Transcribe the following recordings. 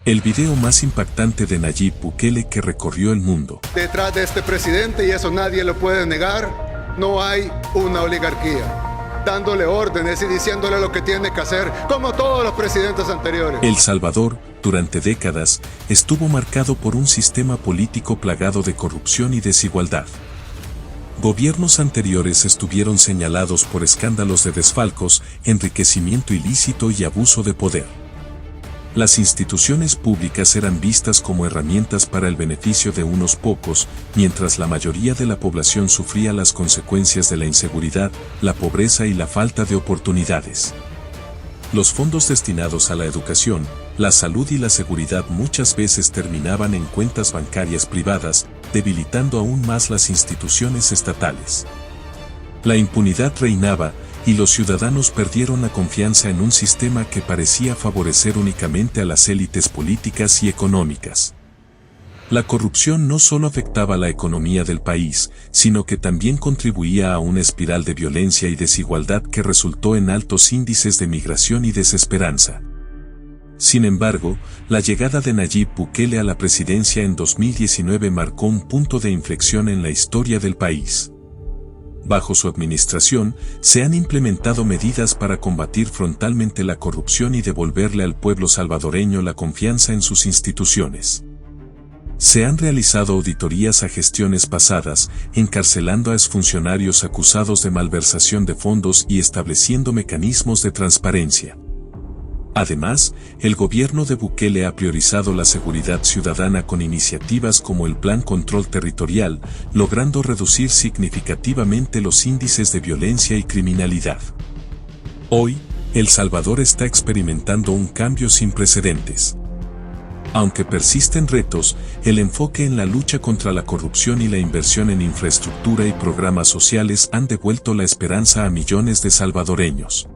El video más impactante de Nayib Bukele que recorrió el mundo. Detrás de este presidente, y eso nadie lo puede negar, no hay una oligarquía, dándole órdenes y diciéndole lo que tiene que hacer, como todos los presidentes anteriores. El Salvador, durante décadas, estuvo marcado por un sistema político plagado de corrupción y desigualdad. Gobiernos anteriores estuvieron señalados por escándalos de desfalcos, enriquecimiento ilícito y abuso de poder. Las instituciones públicas eran vistas como herramientas para el beneficio de unos pocos, mientras la mayoría de la población sufría las consecuencias de la inseguridad, la pobreza y la falta de oportunidades. Los fondos destinados a la educación, la salud y la seguridad muchas veces terminaban en cuentas bancarias privadas, debilitando aún más las instituciones estatales. La impunidad reinaba, y los ciudadanos perdieron la confianza en un sistema que parecía favorecer únicamente a las élites políticas y económicas. La corrupción no solo afectaba la economía del país, sino que también contribuía a una espiral de violencia y desigualdad que resultó en altos índices de migración y desesperanza. Sin embargo, la llegada de Nayib Bukele a la presidencia en 2019 marcó un punto de inflexión en la historia del país. Bajo su administración, se han implementado medidas para combatir frontalmente la corrupción y devolverle al pueblo salvadoreño la confianza en sus instituciones. Se han realizado auditorías a gestiones pasadas, encarcelando a exfuncionarios acusados de malversación de fondos y estableciendo mecanismos de transparencia. Además, el gobierno de Bukele ha priorizado la seguridad ciudadana con iniciativas como el Plan Control Territorial, logrando reducir significativamente los índices de violencia y criminalidad. Hoy, El Salvador está experimentando un cambio sin precedentes. Aunque persisten retos, el enfoque en la lucha contra la corrupción y la inversión en infraestructura y programas sociales han devuelto la esperanza a millones de salvadoreños.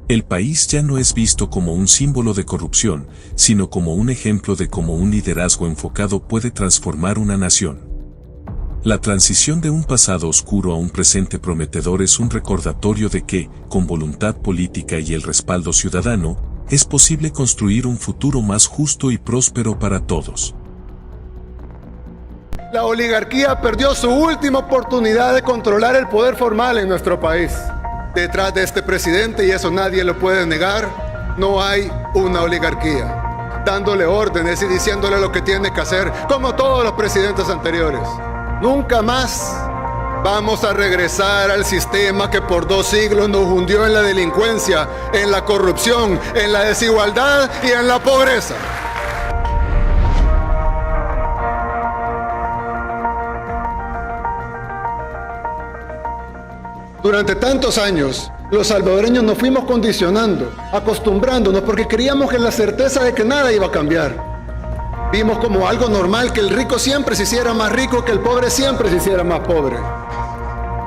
El país ya no es visto como un símbolo de corrupción, sino como un ejemplo de cómo un liderazgo enfocado puede transformar una nación. La transición de un pasado oscuro a un presente prometedor es un recordatorio de que, con voluntad política y el respaldo ciudadano, es posible construir un futuro más justo y próspero para todos. La oligarquía perdió su última oportunidad de controlar el poder formal en nuestro país. Detrás de este presidente, y eso nadie lo puede negar, no hay una oligarquía, dándole órdenes y diciéndole lo que tiene que hacer, como todos los presidentes anteriores. Nunca más vamos a regresar al sistema que por 2 siglos nos hundió en la delincuencia, en la corrupción, en la desigualdad y en la pobreza. Durante tantos años, los salvadoreños nos fuimos condicionando, acostumbrándonos, porque creíamos en la certeza de que nada iba a cambiar. Vimos como algo normal que el rico siempre se hiciera más rico, que el pobre siempre se hiciera más pobre.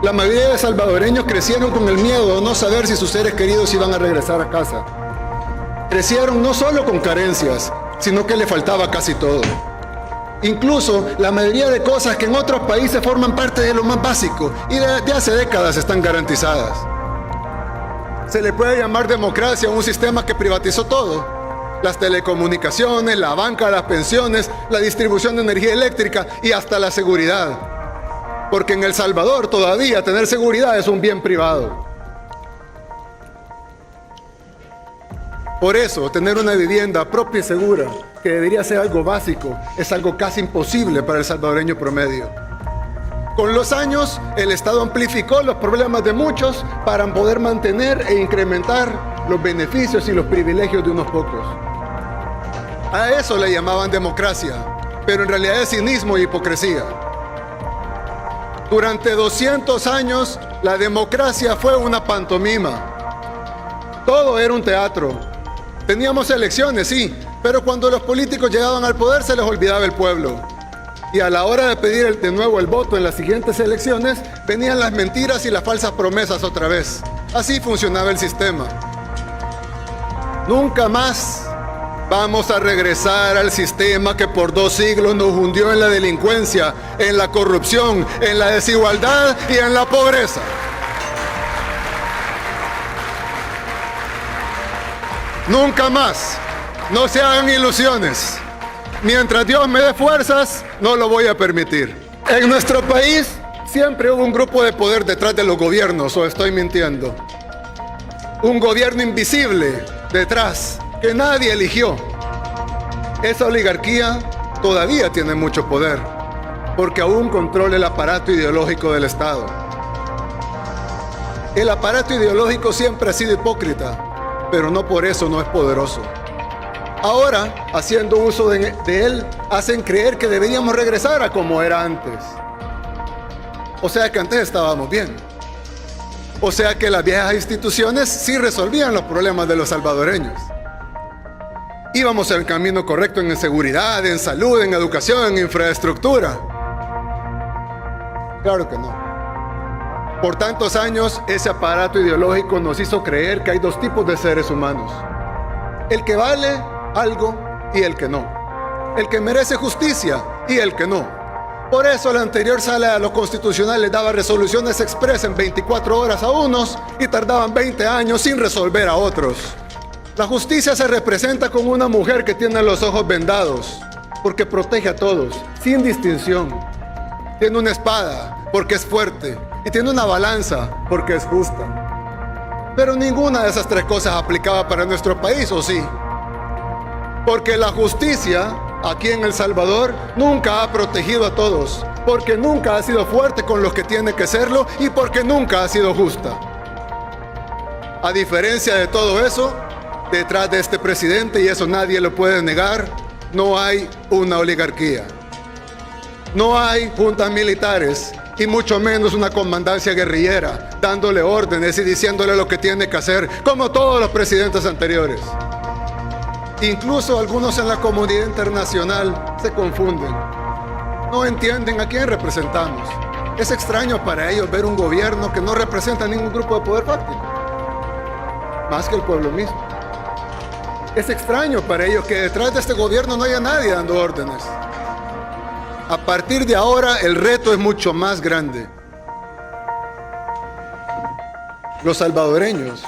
La mayoría de salvadoreños crecieron con el miedo de no saber si sus seres queridos iban a regresar a casa. Crecieron no solo con carencias, sino que le faltaba casi todo. Incluso la mayoría de cosas que en otros países forman parte de lo más básico y de hace décadas están garantizadas. Se le puede llamar democracia a un sistema que privatizó todo: las telecomunicaciones, la banca, las pensiones, la distribución de energía eléctrica y hasta la seguridad. Porque en El Salvador todavía tener seguridad es un bien privado. Por eso, tener una vivienda propia y segura, que debería ser algo básico, es algo casi imposible para el salvadoreño promedio. Con los años, el Estado amplificó los problemas de muchos para poder mantener e incrementar los beneficios y los privilegios de unos pocos. A eso le llamaban democracia, pero en realidad es cinismo y hipocresía. Durante 200 años, la democracia fue una pantomima. Todo era un teatro. Teníamos elecciones, sí, pero cuando los políticos llegaban al poder se les olvidaba el pueblo. Y a la hora de pedir de nuevo el voto en las siguientes elecciones, venían las mentiras y las falsas promesas otra vez. Así funcionaba el sistema. Nunca más vamos a regresar al sistema que por 2 siglos nos hundió en la delincuencia, en la corrupción, en la desigualdad y en la pobreza. Nunca más No se hagan ilusiones. Mientras Dios me dé fuerzas, no lo voy a permitir. En nuestro país siempre hubo un grupo de poder detrás de los gobiernos, ¿o estoy mintiendo? Un gobierno invisible detrás, que nadie eligió. Esa oligarquía todavía tiene mucho poder, porque aún controla el aparato ideológico del Estado. El aparato ideológico siempre ha sido hipócrita, pero no por eso no es poderoso. Ahora, haciendo uso de él, hacen creer que deberíamos regresar a como era antes. O sea que antes estábamos bien. O sea que las viejas instituciones sí resolvían los problemas de los salvadoreños. Íbamos en el camino correcto en seguridad, en salud, en educación, en infraestructura. Claro que no. Por tantos años, ese aparato ideológico nos hizo creer que hay dos tipos de seres humanos. El que vale algo y el que no. El que merece justicia y el que no. Por eso la anterior sala de lo constitucional les daba resoluciones express en 24 horas a unos y tardaban 20 años sin resolver a otros. La justicia se representa con una mujer que tiene los ojos vendados porque protege a todos, sin distinción. Tiene una espada porque es fuerte y tiene una balanza porque es justa. Pero ninguna de esas tres cosas aplicaba para nuestro país, ¿o sí? Porque la justicia aquí en El Salvador nunca ha protegido a todos, porque nunca ha sido fuerte con los que tiene que serlo y porque nunca ha sido justa. A diferencia de todo eso, detrás de este presidente, y eso nadie lo puede negar, no hay una oligarquía. No hay juntas militares y mucho menos una comandancia guerrillera dándole órdenes y diciéndole lo que tiene que hacer, como todos los presidentes anteriores. Incluso algunos en la comunidad internacional se confunden. No entienden a quién representamos. Es extraño para ellos ver un gobierno que no representa a ningún grupo de poder fáctico, más que el pueblo mismo. Es extraño para ellos que detrás de este gobierno no haya nadie dando órdenes. A partir de ahora, el reto es mucho más grande. Los salvadoreños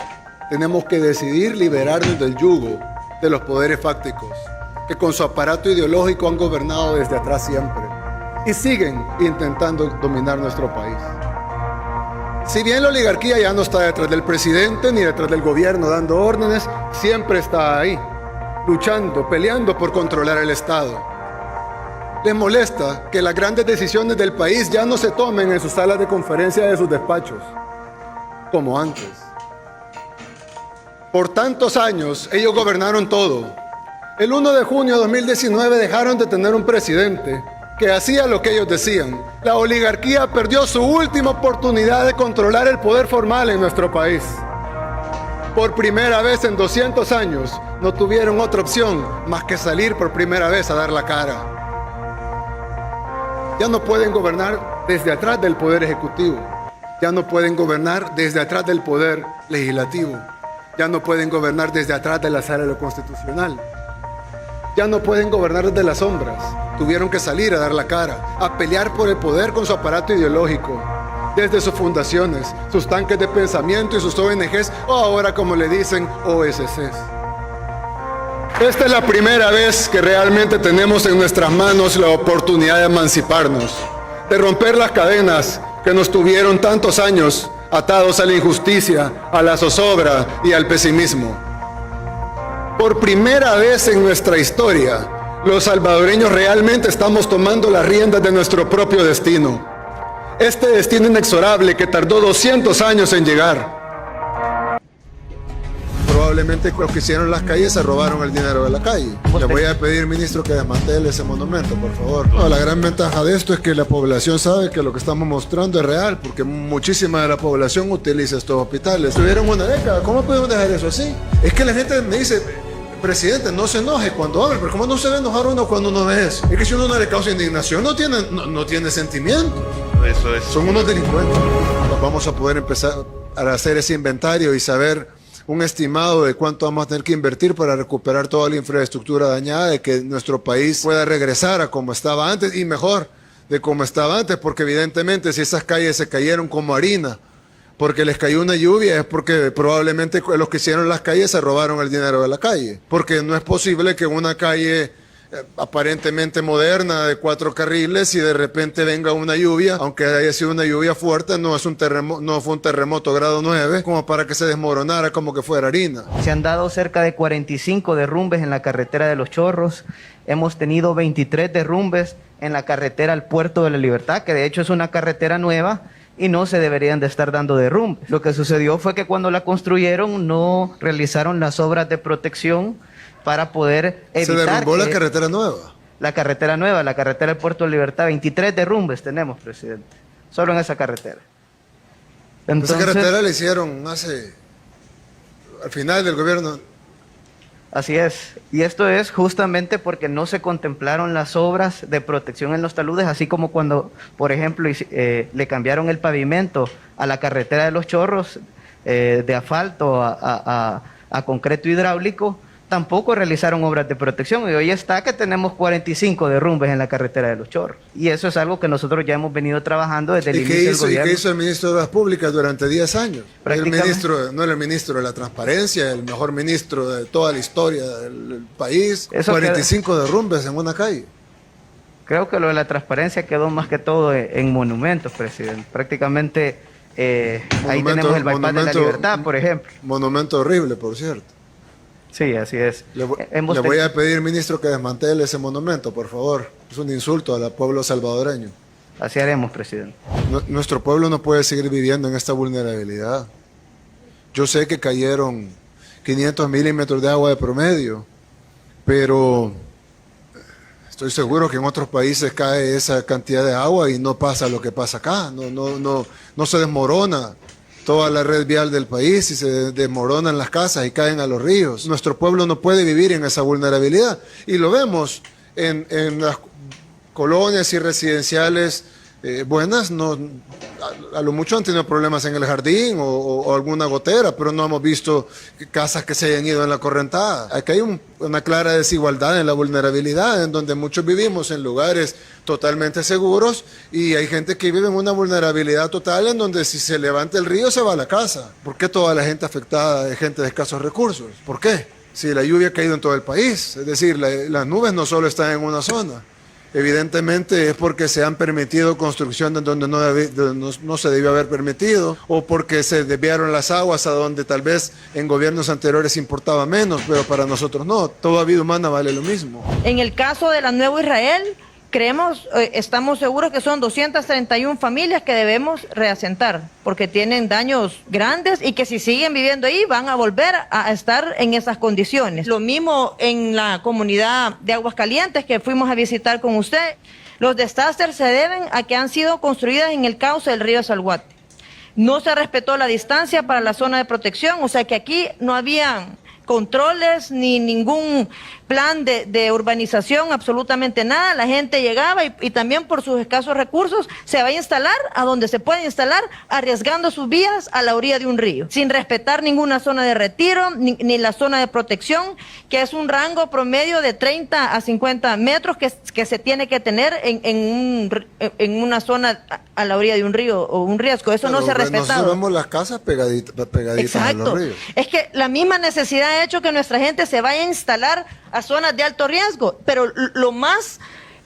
tenemos que decidir liberarnos del yugo de los poderes fácticos, que con su aparato ideológico han gobernado desde atrás siempre y siguen intentando dominar nuestro país. Si bien la oligarquía ya no está detrás del presidente ni detrás del gobierno dando órdenes, siempre está ahí, luchando, peleando por controlar el Estado. Les molesta que las grandes decisiones del país ya no se tomen en sus salas de conferencia de sus despachos, como antes. Por tantos años, ellos gobernaron todo. El 1 de junio de 2019 dejaron de tener un presidente que hacía lo que ellos decían. La oligarquía perdió su última oportunidad de controlar el poder formal en nuestro país. Por primera vez en 200 años, no tuvieron otra opción más que salir por primera vez a dar la cara. Ya no pueden gobernar desde atrás del poder ejecutivo. Ya no pueden gobernar desde atrás del poder legislativo. Ya no pueden gobernar desde atrás de la sala de lo constitucional. Ya no pueden gobernar desde las sombras. Tuvieron que salir a dar la cara, a pelear por el poder con su aparato ideológico, desde sus fundaciones, sus tanques de pensamiento y sus ONGs, o ahora como le dicen, OSCs. Esta es la primera vez que realmente tenemos en nuestras manos la oportunidad de emanciparnos, de romper las cadenas que nos tuvieron tantos años atados a la injusticia, a la zozobra y al pesimismo. Por primera vez en nuestra historia, los salvadoreños realmente estamos tomando las riendas de nuestro propio destino. Este destino inexorable que tardó 200 años en llegar. Probablemente los que hicieron las calles se robaron el dinero de la calle. Le voy a pedir, ministro, que desmantele ese monumento, por favor. No, la gran ventaja de esto es que la población sabe que lo que estamos mostrando es real, porque muchísima de la población utiliza estos hospitales. Tuvieron una década, ¿cómo podemos dejar eso así? Es que la gente me dice, presidente, no se enoje cuando hable, pero ¿cómo no se va a enojar uno cuando uno ve eso? Es que si uno no le causa indignación, no tiene sentimiento. Eso es. Son unos delincuentes. Vamos a poder empezar a hacer ese inventario y saber un estimado de cuánto vamos a tener que invertir para recuperar toda la infraestructura dañada, de que nuestro país pueda regresar a como estaba antes y mejor de como estaba antes, porque evidentemente si esas calles se cayeron como harina porque les cayó una lluvia, es porque probablemente los que hicieron las calles se robaron el dinero de la calle. Porque no es posible que una calle aparentemente moderna de 4 carriles y de repente venga una lluvia, aunque haya sido una lluvia fuerte, no fue un terremoto grado 9 como para que se desmoronara como que fuera harina. Se han dado cerca de 45 derrumbes en la carretera de Los Chorros. Hemos tenido 23 derrumbes en la carretera al Puerto de la Libertad, que de hecho es una carretera nueva y no se deberían de estar dando derrumbes. Lo que sucedió fue que cuando la construyeron no realizaron las obras de protección para poder evitar. ¿Se derrumbó la carretera nueva? La carretera nueva, la carretera del Puerto de la Libertad, 23 derrumbes tenemos, presidente, solo en esa carretera. Entonces, esa carretera la hicieron al final del gobierno. Así es, y esto es justamente porque no se contemplaron las obras de protección en los taludes, así como cuando, por ejemplo, le cambiaron el pavimento a la carretera de Los Chorros de asfalto a concreto hidráulico, tampoco realizaron obras de protección y hoy está que tenemos 45 derrumbes en la carretera de Los Chorros. Y eso es algo que nosotros ya hemos venido trabajando desde el inicio del gobierno. ¿Y qué hizo el ministro de Obras Públicas durante 10 años? No era el ministro de la Transparencia, el mejor ministro de toda la historia del país. 45 derrumbes en una calle. Creo que lo de la transparencia quedó más que todo en monumentos, presidente. Prácticamente ahí tenemos el bypass de la Libertad, por ejemplo. Monumento horrible, por cierto. Sí, así es. Le voy a pedir, ministro, que desmantele ese monumento, por favor. Es un insulto al pueblo salvadoreño. Así haremos, presidente. Nuestro pueblo no puede seguir viviendo en esta vulnerabilidad. Yo sé que cayeron 500 milímetros de agua de promedio, pero estoy seguro que en otros países cae esa cantidad de agua y no pasa lo que pasa acá. No se desmorona toda la red vial del país y se desmoronan las casas y caen a los ríos. Nuestro pueblo no puede vivir en esa vulnerabilidad y lo vemos en las colonias y residenciales buenas. A lo mucho han tenido problemas en el jardín o alguna gotera, pero no hemos visto casas que se hayan ido en la correntada. Aquí hay una clara desigualdad en la vulnerabilidad, en donde muchos vivimos en lugares totalmente seguros y hay gente que vive en una vulnerabilidad total en donde si se levanta el río se va a la casa. ¿Por qué toda la gente afectada es gente de escasos recursos? ¿Por qué? Si la lluvia ha caído en todo el país, es decir, las nubes no solo están en una zona. Evidentemente es porque se han permitido construcciones donde no se debió haber permitido o porque se desviaron las aguas a donde tal vez en gobiernos anteriores importaba menos, pero para nosotros no. Toda vida humana vale lo mismo. En el caso de la Nuevo Israel, estamos seguros que son 231 familias que debemos reasentar porque tienen daños grandes y que si siguen viviendo ahí van a volver a estar en esas condiciones. Lo mismo en la comunidad de Aguascalientes que fuimos a visitar con usted. Los desastres se deben a que han sido construidas en el cauce del río Salhuate. No se respetó la distancia para la zona de protección, o sea que aquí no había controles ni ningún plan de urbanización, absolutamente nada. La gente llegaba y también por sus escasos recursos se va a instalar a donde se puede instalar, arriesgando sus vías a la orilla de un río, sin respetar ninguna zona de retiro ni la zona de protección, que es un rango promedio de 30 a 50 metros que se tiene que tener en una zona a la orilla de un río o un riesgo. Eso no se ha respetado. Nosotros vemos las casas pegaditas a los ríos. Es que la misma necesidad ha hecho que nuestra gente se vaya a instalar a zonas de alto riesgo, pero lo más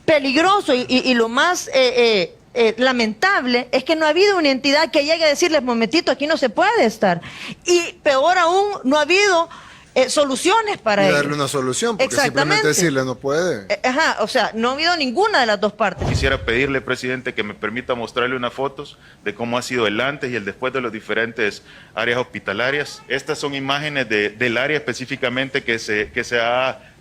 peligroso y lo más lamentable es que no ha habido una entidad que llegue a decirles, momentito, aquí no se puede estar. Y peor aún, no ha habido soluciones para ello. Darle una solución, porque simplemente decirle no puede. O sea, no ha habido ninguna de las dos partes. Quisiera pedirle, presidente, que me permita mostrarle unas fotos de cómo ha sido el antes y el después de las diferentes áreas hospitalarias. Estas son imágenes del área específicamente que se ha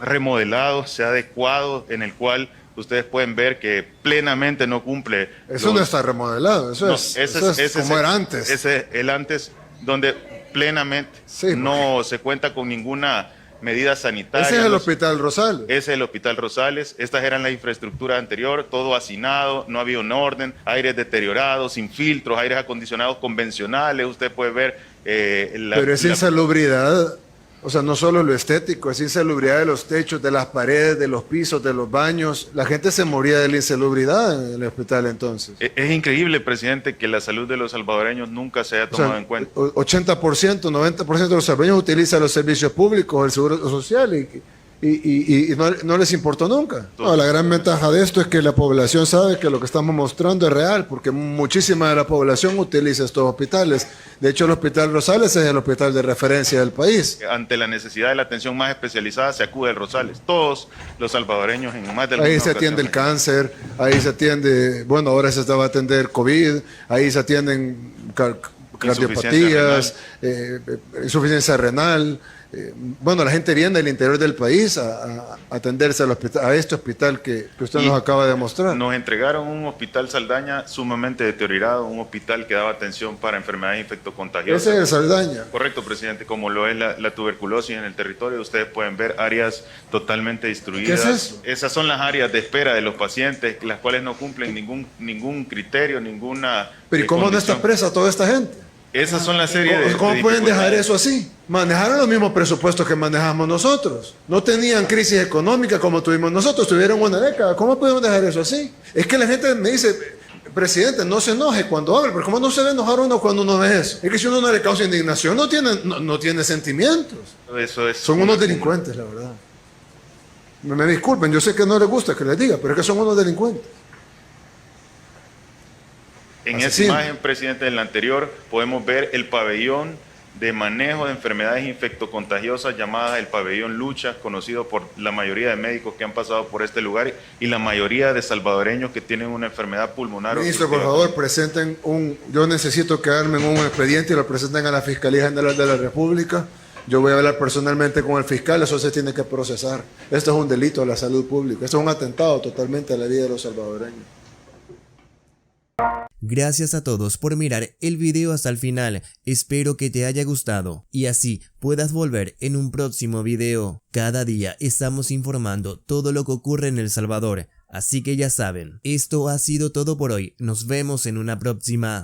remodelado, se ha adecuado, en el cual ustedes pueden ver que plenamente no cumple. Eso no está remodelado, eso es como era antes. Ese es el antes, donde plenamente no se cuenta con ninguna medida sanitaria. Ese es el Hospital Rosales. Ese es el Hospital Rosales. Estas eran la infraestructura anterior, todo hacinado, no había un orden, aires deteriorados, sin filtros, aires acondicionados convencionales. Usted puede ver... Pero esa insalubridad O sea, no solo lo estético, es insalubridad de los techos, de las paredes, de los pisos, de los baños. La gente se moría de la insalubridad en el hospital entonces. Es increíble, presidente, que la salud de los salvadoreños nunca se haya tomado en cuenta. 80%, 90% de los salvadoreños utilizan los servicios públicos, el seguro social y no les importó nunca. No, la gran ventaja de esto es que la población sabe que lo que estamos mostrando es real, porque muchísima de la población utiliza estos hospitales. De hecho, el Hospital Rosales es el hospital de referencia del país. Ante la necesidad de la atención más especializada se acude al Rosales. Todos los salvadoreños en más de ahí se atiende el cáncer, ahí se atiende, bueno, ahora se va a atender COVID, ahí se atienden cardiopatías, insuficiencia renal. Bueno, la gente viene del interior del país a atenderse a este hospital que usted nos acaba de mostrar. Nos entregaron un hospital Saldaña sumamente deteriorado, un hospital que daba atención para enfermedades infectocontagiosas. Ese es el Saldaña. Correcto, presidente, como lo es la tuberculosis en el territorio. Ustedes pueden ver áreas totalmente destruidas. ¿Qué es eso? Esas son las áreas de espera de los pacientes, las cuales no cumplen ningún criterio, ninguna Pero ¿y cómo condición. no está presa toda esta gente? Esas son las series de... ¿Cómo pueden dejar eso así? Manejaron los mismos presupuestos que manejamos nosotros. No tenían crisis económica como tuvimos nosotros, tuvieron una década. ¿Cómo podemos dejar eso así? Es que la gente me dice, presidente, no se enoje cuando hable, pero ¿cómo no se debe enojar uno cuando uno ve eso? Es que si uno no le causa indignación, no tiene sentimientos. Eso es Son unos delincuentes, la verdad. Me disculpen, yo sé que no les gusta que les diga, pero es que son unos delincuentes. En esa imagen, presidente, en la anterior, podemos ver el pabellón de manejo de enfermedades infectocontagiosas llamada el pabellón Lucha, conocido por la mayoría de médicos que han pasado por este lugar y la mayoría de salvadoreños que tienen una enfermedad pulmonar. Ministro, por favor, presenten yo necesito quedarme en un expediente y lo presenten a la Fiscalía General de la República. Yo voy a hablar personalmente con el fiscal, eso se tiene que procesar. Esto es un delito a la salud pública, esto es un atentado totalmente a la vida de los salvadoreños. Gracias a todos por mirar el video hasta el final, espero que te haya gustado y así puedas volver en un próximo video. Cada día estamos informando todo lo que ocurre en El Salvador, así que ya saben, esto ha sido todo por hoy, nos vemos en una próxima.